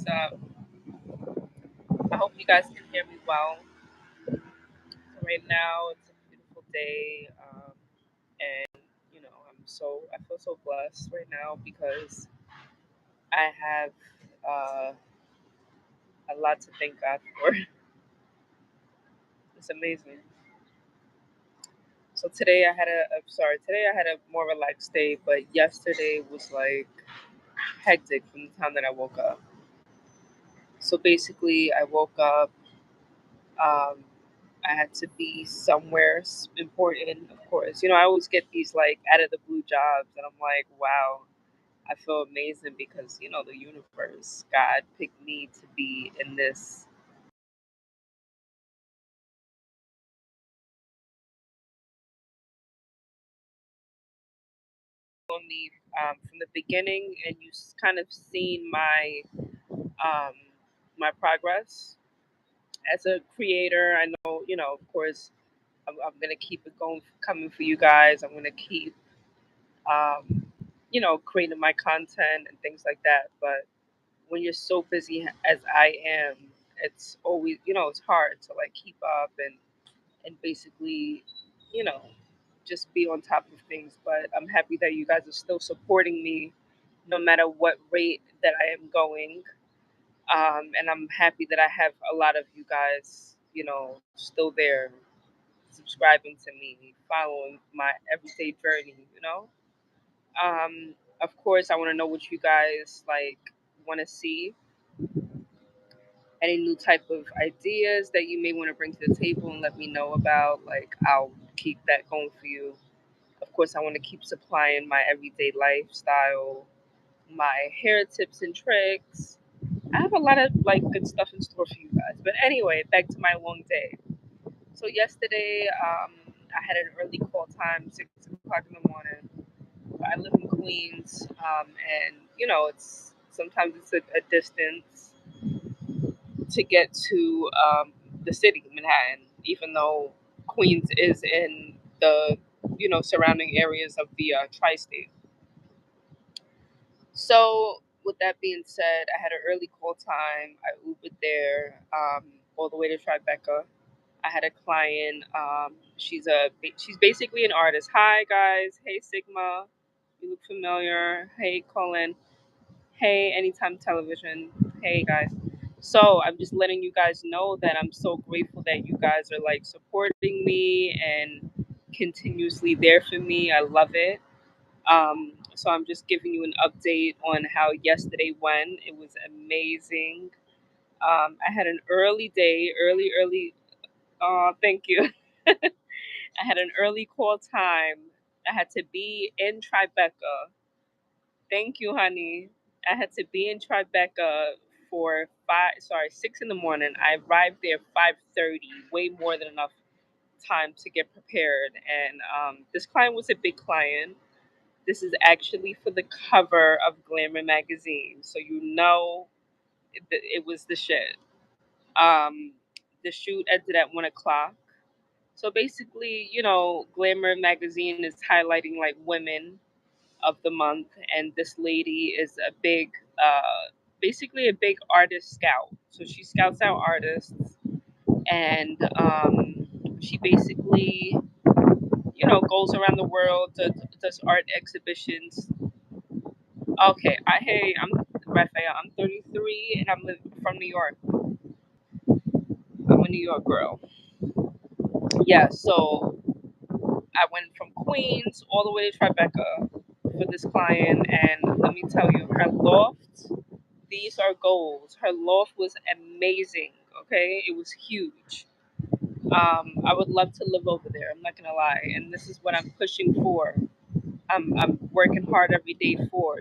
up? I hope you guys can hear me well. So right now, it's a beautiful day, and I feel so blessed right now because I have uh, a lot to thank God for. It's amazing. So today I had a more relaxed day, but yesterday was like hectic from the time that I woke up. So basically, I woke up. Um, I had to be somewhere important, of course. I always get these like out of the blue jobs, and I'm like, wow, I feel amazing because the universe, God picked me to be in this on me from the beginning, and kind of seen um, my progress as a creator. I know, of course, I'm gonna keep it going, coming for you guys. I'm gonna keep um, creating my content and things like that. But when you're so busy as I am, it's always, it's hard to like keep up and basically, you know, just be on top of things. But I'm happy that you guys are still supporting me no matter what rate that I am going. And I'm happy that I have a lot of you guys, still there, subscribing to me, following my everyday journey. Of course, I want to know what you guys like want to see. Any new type of ideas that you may want to bring to the table and let me know about. Like, I'll keep that going for you. Of course, I want to keep supplying my everyday lifestyle, my hair tips and tricks. I have a lot of like good stuff in store for you guys. But anyway, back to my long day. So yesterday, I had an early call time, 6 o'clock in the morning. I live in Queens, and it's sometimes it's a distance to get to the city, Manhattan, even though Queens is in the surrounding areas of the tri-state. So with that being said, I had an early call time. I Ubered there all the way to Tribeca. I had a client. She's basically an artist. Hi guys. Hey Sigma. You look familiar. Hey Colin. Hey Anytime Television. Hey guys. So I'm just letting you guys know that I'm so grateful that you guys are like supporting me and continuously there for me. I love it. So I'm just giving you an update on how yesterday went. It was amazing. I had an early day, early. Oh, thank you. I had an early call time. I had to be in Tribeca. Thank you, honey. I had to be in Tribeca for 6 in the morning. I arrived there 5:30, way more than enough time to get prepared. And this client was a big client. This is actually for the cover of Glamour magazine, so it was the shit. Um, the shoot ended at 1 o'clock. So basically, Glamour magazine is highlighting like women of the month, and this lady is basically a big artist scout. So she scouts out artists, and she basically, goes around the world, does art exhibitions. Okay, hey, I'm Raphael. I'm 33, and from New York. I'm a New York girl. Yeah, so I went from Queens all the way to Tribeca for this client, and let me tell you, her loft. These are goals. Her loft was amazing. Okay, it was huge. I would love to live over there. I'm not gonna lie, and this is what I'm pushing for. I'm working hard every day for.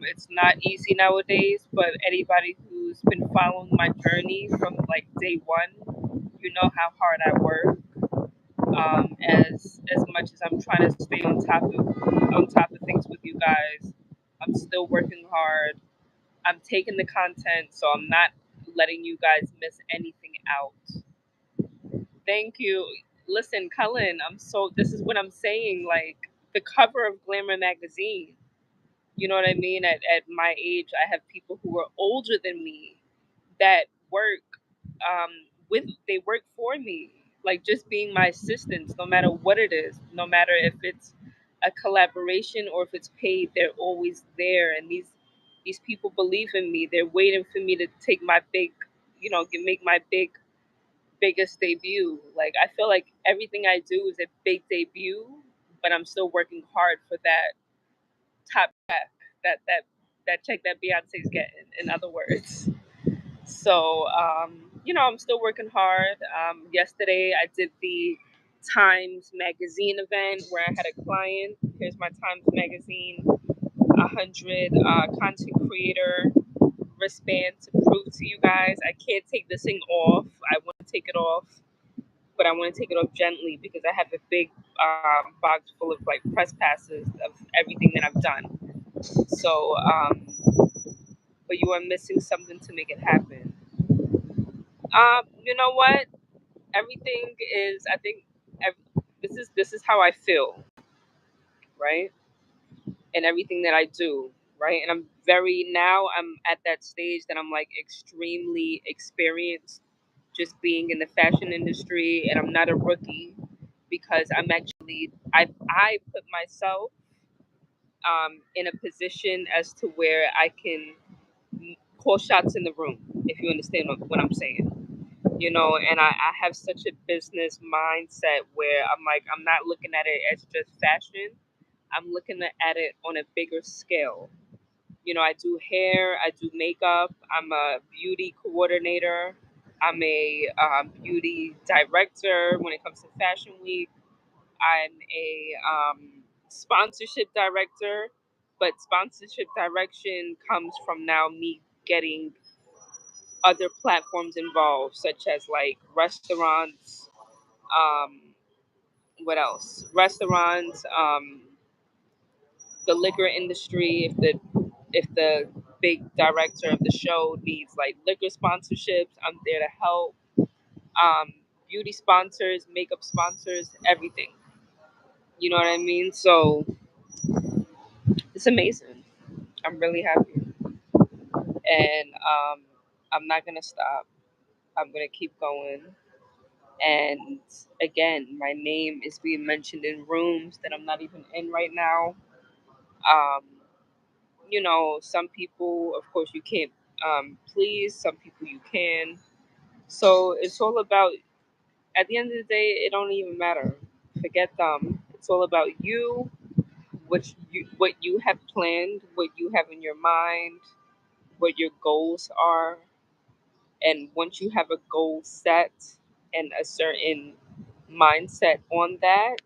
It's not easy nowadays, but anybody who's been following my journey from like day one, you know how hard I work. As much as I'm trying to stay on top of things with you guys, I'm still working hard. I'm taking the content, so I'm not letting you guys miss anything out. Thank you. Listen, Cullen, this is what I'm saying. Like the cover of Glamour magazine. You know what I mean? At my age, I have people who are older than me that work um, they work for me, like just being my assistants, no matter what it is, no matter if it's a collaboration or if it's paid, they're always there. And these people believe in me. They're waiting for me to take my big, make my biggest debut. Like I feel like everything I do is a big debut, but I'm still working hard for that top check, that check that Beyonce's getting. In other words. So, I'm still working hard. Yesterday, I did the Times Magazine event where I had a client. Here's my Times Magazine 100 content creator wristband to prove to you guys. I can't take this thing off. I want to take it off, but I want to take it off gently because I have a big box full of like press passes of everything that I've done. So, but you are missing something to make it happen. You know what? Everything is. I think this is how I feel, right? And everything that I do, right? And I'm at that stage that I'm like extremely experienced, just being in the fashion industry, and I'm not a rookie because I put myself in a position as to where I can call shots in the room, if you understand what I'm saying. And I have such a business mindset where I'm like, I'm not looking at it as just fashion. I'm looking at it on a bigger scale. I do hair, I do makeup, I'm a beauty coordinator, I'm a beauty director when it comes to Fashion Week, I'm a sponsorship director, but sponsorship direction comes from now me getting other platforms involved, such as like restaurants, um, what else? Restaurants, the liquor industry. If the big director of the show needs like liquor sponsorships, I'm there to help. Um, Beauty sponsors, makeup sponsors, everything. You know what I mean? So it's amazing. I'm really happy, and I'm not gonna stop. I'm gonna keep going. And again, my name is being mentioned in rooms that I'm not even in right now. Um, some people, of course, you can't please, some people you can. So it's all about, at the end of the day, it don't even matter. Forget them. It's all about you, what you have planned, what you have in your mind, what your goals are. And once you have a goal set and a certain mindset on that,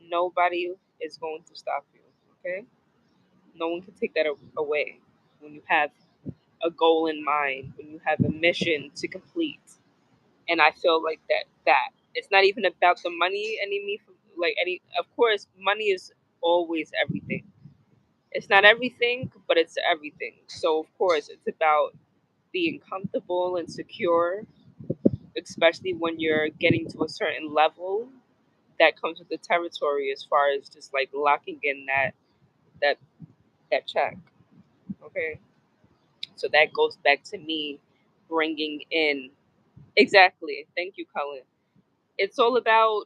nobody is going to stop you. Okay? No one can take that away. When you have a goal in mind, when you have a mission to complete. And I feel like that it's not even about the money any of course money is always everything. It's not everything, but it's everything. So of course it's about being comfortable and secure, especially when you're getting to a certain level that comes with the territory as far as just like locking in that that check. Okay, so that goes back to me bringing in, exactly, thank you, Cullen. It's all about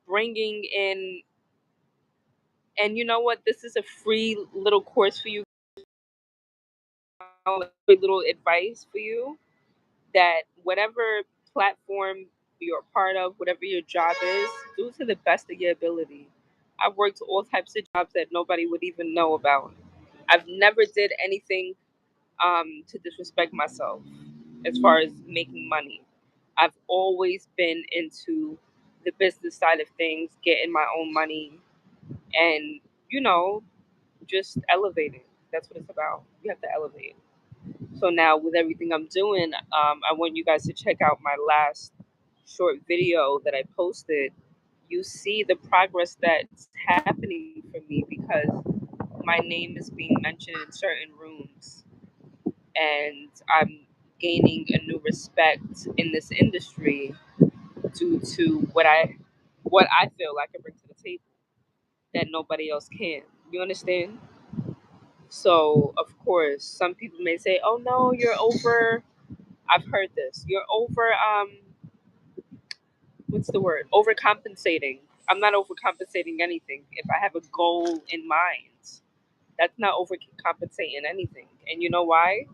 bringing in, and you know what, this is a free little course for you, like free little advice for you, that whatever platform you're a part of, whatever your job is, do to the best of your ability. I've worked all types of jobs that nobody would even know about. I've never did anything to disrespect myself as far as making money. I've always been into the business side of things, getting my own money, and you know, just elevating. That's what it's about. You have to elevate. So now, with everything I'm doing, I want you guys to check out my last short video that I posted. You see the progress that's happening for me because my name is being mentioned in certain rooms, and I'm gaining a new respect in this industry due to what I feel I can bring to the table that nobody else can. You understand? So, of course, some people may say, "Oh no, you're over." I've heard this. You're over. What's the word? Overcompensating. I'm not overcompensating anything. If I have a goal in mind, that's not overcompensating anything. And you know why?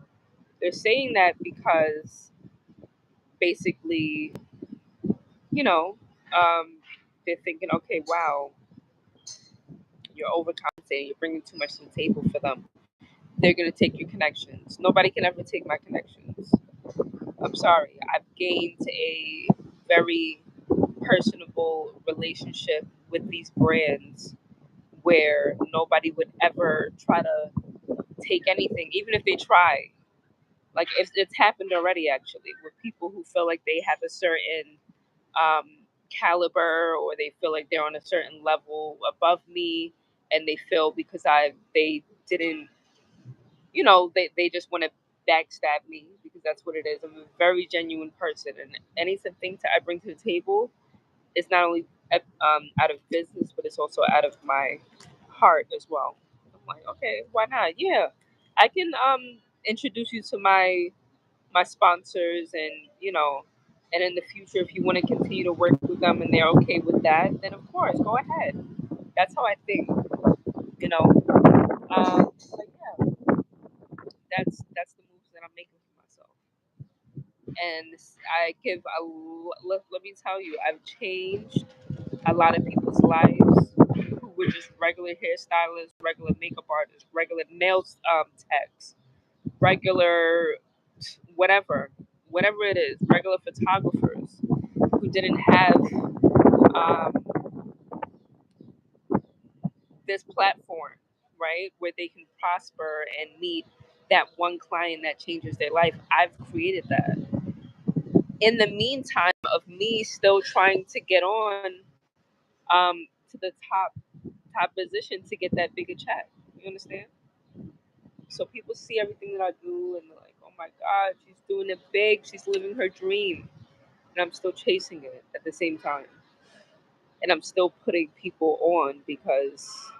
They're saying that because basically, you know, um, they're thinking, okay, wow, you're overcompensating. You're bringing too much to the table for them. They're gonna take your connections. Nobody can ever take my connections. I'm sorry. I've gained a very personable relationship with these brands where nobody would ever try to take anything, even if they try. Like it's happened already, actually, with people who feel like they have a certain caliber, or they feel like they're on a certain level above me, and they feel because they didn't, they just want to backstab me because that's what it is. I'm a very genuine person, and anything that I bring to the table is not only out of business, but it's also out of my heart as well. I'm like, okay, why not? Yeah, I can introduce you to my sponsors, and and in the future, if you want to continue to work with them and they're okay with that, then of course, go ahead. That's how I think. You know, but yeah, that's the moves that I'm making for myself. And I give let me tell you, I've changed a lot of people's lives who were just regular hairstylists, regular makeup artists, regular nails techs, regular whatever, whatever it is, regular photographers who didn't have um, this platform, right, where they can prosper and meet that one client that changes their life. I've created that. In the meantime of me still trying to get on to the top position to get that bigger check. You understand? So people see everything that I do and they're like, "Oh my God, she's doing it big. She's living her dream," and I'm still chasing it at the same time, and I'm still putting people on because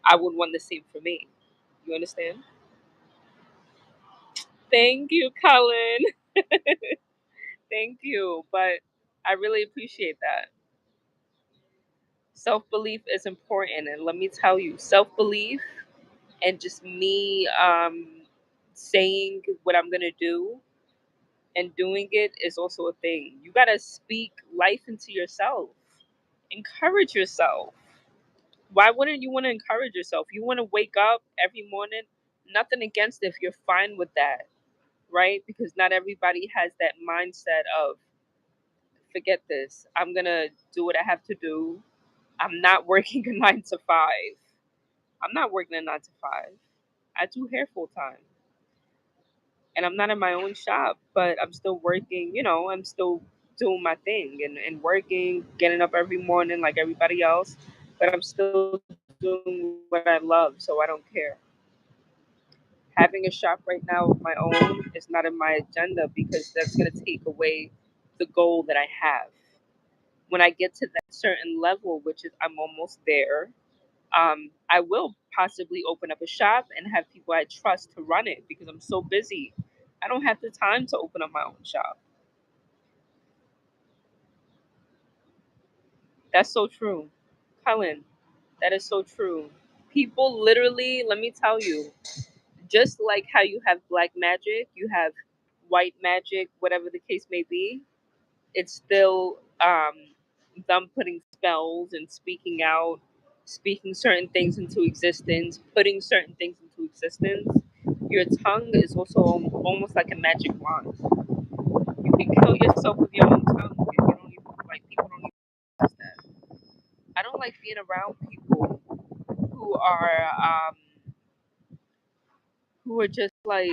I would want the same for me. You understand? Thank you, Colin. Thank you, but I really appreciate that. Self belief is important, and let me tell you, self belief and just me saying what I'm gonna do and doing it is also a thing. You gotta speak life into yourself. Encourage yourself. Why wouldn't you want to encourage yourself? You want to wake up every morning. Nothing against if you're fine with that, right? Because not everybody has that mindset of forget this. I'm gonna do what I have to do. I'm not working a 9 to 5. I'm not working a 9 to 5. I do hair full time. And I'm not in my own shop, but I'm still working, I'm still doing my thing and working, getting up every morning like everybody else, but I'm still doing what I love, so I don't care. Having a shop right now of my own is not in my agenda because that's going to take away the goal that I have. When I get to that certain level, which is I'm almost there, I will possibly open up a shop and have people I trust to run it because I'm so busy. I don't have the time to open up my own shop. That's so true. Helen, that is so true. People literally, let me tell you, just like how you have black magic, you have white magic, whatever the case may be, it's still them putting spells and speaking out, speaking certain things into existence, putting certain things into existence. Your tongue is also almost like a magic wand. You can kill yourself with your own tongue if you don't even like people don't even realize that. I don't like being around people who are just like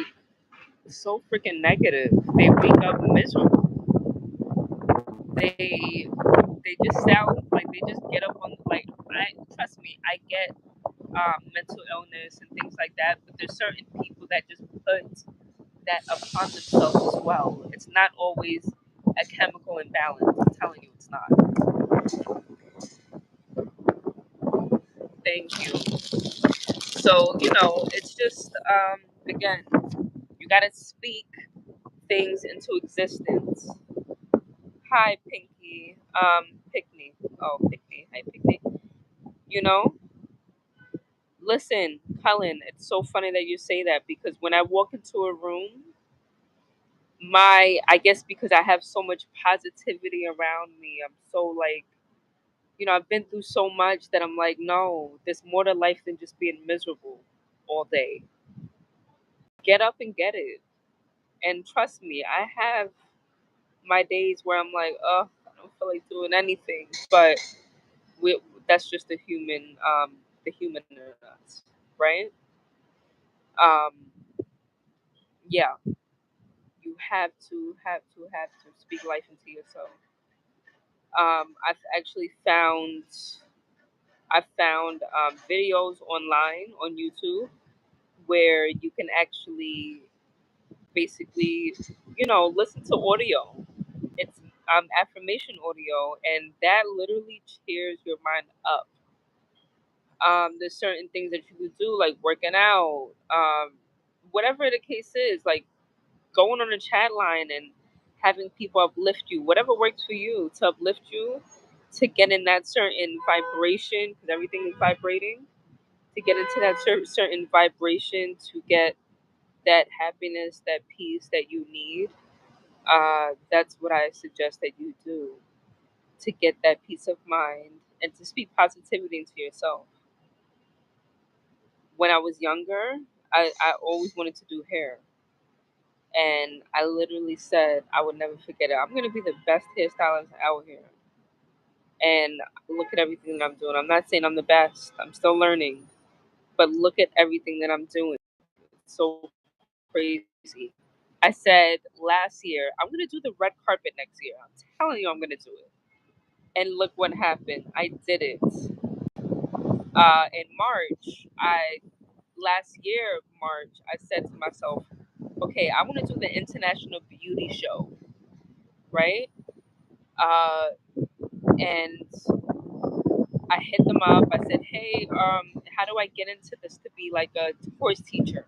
so freaking negative. They wake up miserable. They just sound like they just get up on like I trust me, I get mental illness and things like that, but there's certain people that just put that upon themselves as well. It's not always a chemical imbalance. I'm telling you, it's not. Thank you. So, it's just, again, you got to speak things into existence. Hi, Pinky. Pickney. Oh, Pickney. Hi, Pickney. You know, listen, Cullen, it's so funny that you say that because when I walk into a room, I guess because I have so much positivity around me, I'm so like, I've been through so much that I'm like, no, there's more to life than just being miserable all day. Get up and get it. And trust me, I have my days where I'm like, oh, I don't feel like doing anything. But that's just the human in us, right? Um, yeah, you have to speak life into yourself. I've found videos online on YouTube where you can actually basically, listen to audio. It's affirmation audio, and that literally cheers your mind up. There's certain things that you could do, like working out, whatever the case is, like going on a chat line and having people uplift you, whatever works for you to uplift you, to get in that certain vibration, because everything is vibrating, to get into that certain vibration, to get that happiness, that peace that you need. That's what I suggest that you do to get that peace of mind and to speak positivity into yourself. When I was younger, I always wanted to do hair. And I literally said I would never forget it. I'm gonna be the best hairstylist out here. And look at everything that I'm doing. I'm not saying I'm the best. I'm still learning. But look at everything that I'm doing. It's so crazy. I said last year, I'm gonna do the red carpet next year. I'm telling you I'm gonna do it. And look what happened. I did it. In March, I last year, March, I said to myself, okay, I want to do the International Beauty Show, right? Uh, and I hit them up. I said, hey, how do I get into this to be like a course teacher?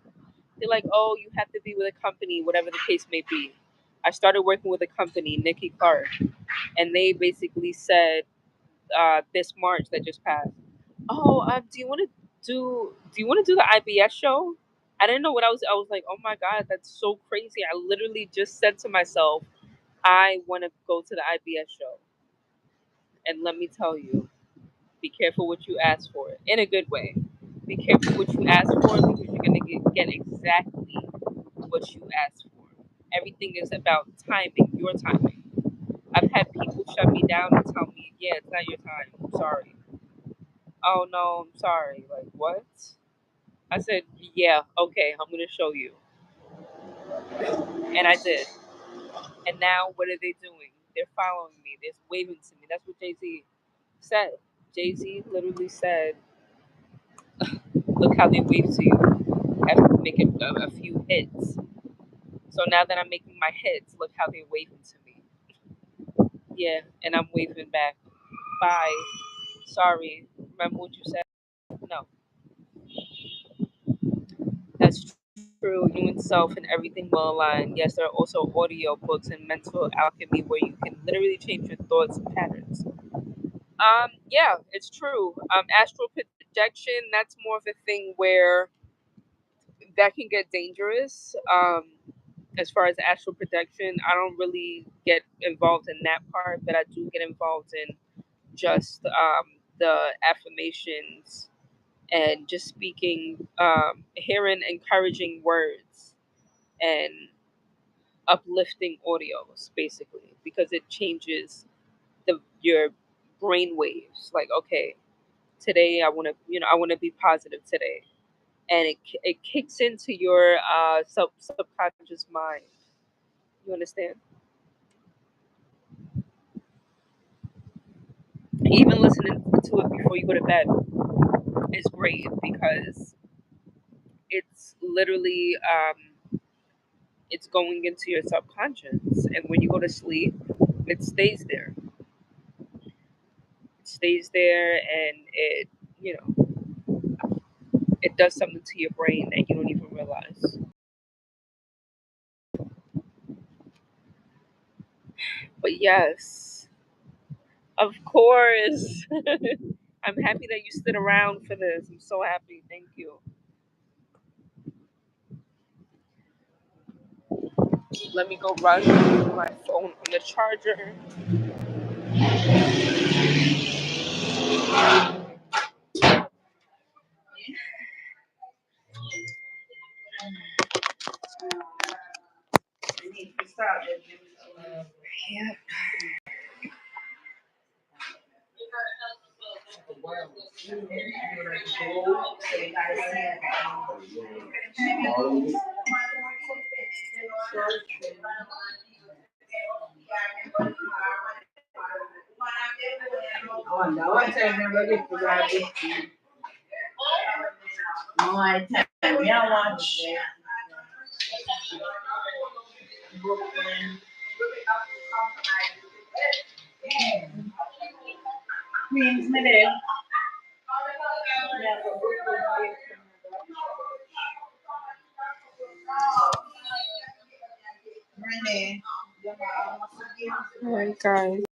They're like, oh, you have to be with a company, whatever the case may be. I started working with a company, Nikki Clark, and they basically said this March that just passed, oh, do you want to do the IBS show? I didn't know what I was like, oh my God, that's so crazy. I literally just said to myself, I want to go to the IBS show. And let me tell you, be careful what you ask for in a good way. Be careful what you ask for because you're going to get exactly what you ask for. Everything is about timing, your timing. I've had people shut me down and tell me, yeah, it's not your time. I'm sorry. Oh, no, I'm sorry. Like, what? I said, yeah, okay, I'm going to show you. And I did. And now what are they doing? They're following me. They're waving to me. That's what Jay-Z said. Jay-Z literally said, look how they wave to you. I have to make a few hits. So now that I'm making my hits, look how they're waving to me. Yeah, and I'm waving back. Bye. Sorry. Remember what you said? No, that's true. You and self and everything will align. Yes, there are also audio books and mental alchemy where you can literally change your thoughts and patterns. Yeah, it's true. Astral projection, that's more of a thing where that can get dangerous. As far as astral projection, I don't really get involved in that part, but I do get involved in just the affirmations and just speaking, hearing encouraging words and uplifting audios, basically, because it changes your brain waves. Like, okay, today I want to be positive today, and it kicks into your subconscious mind. You understand? Even listening to it before you go to bed is great because it's literally it's going into your subconscious, and when you go to sleep, it stays there. It stays there, and you know it does something to your brain that you don't even realize. But yes, of course. I'm happy that you stood around for this. I'm so happy. Thank you. Let me go rush my phone on the charger. Yeah. All right, guys.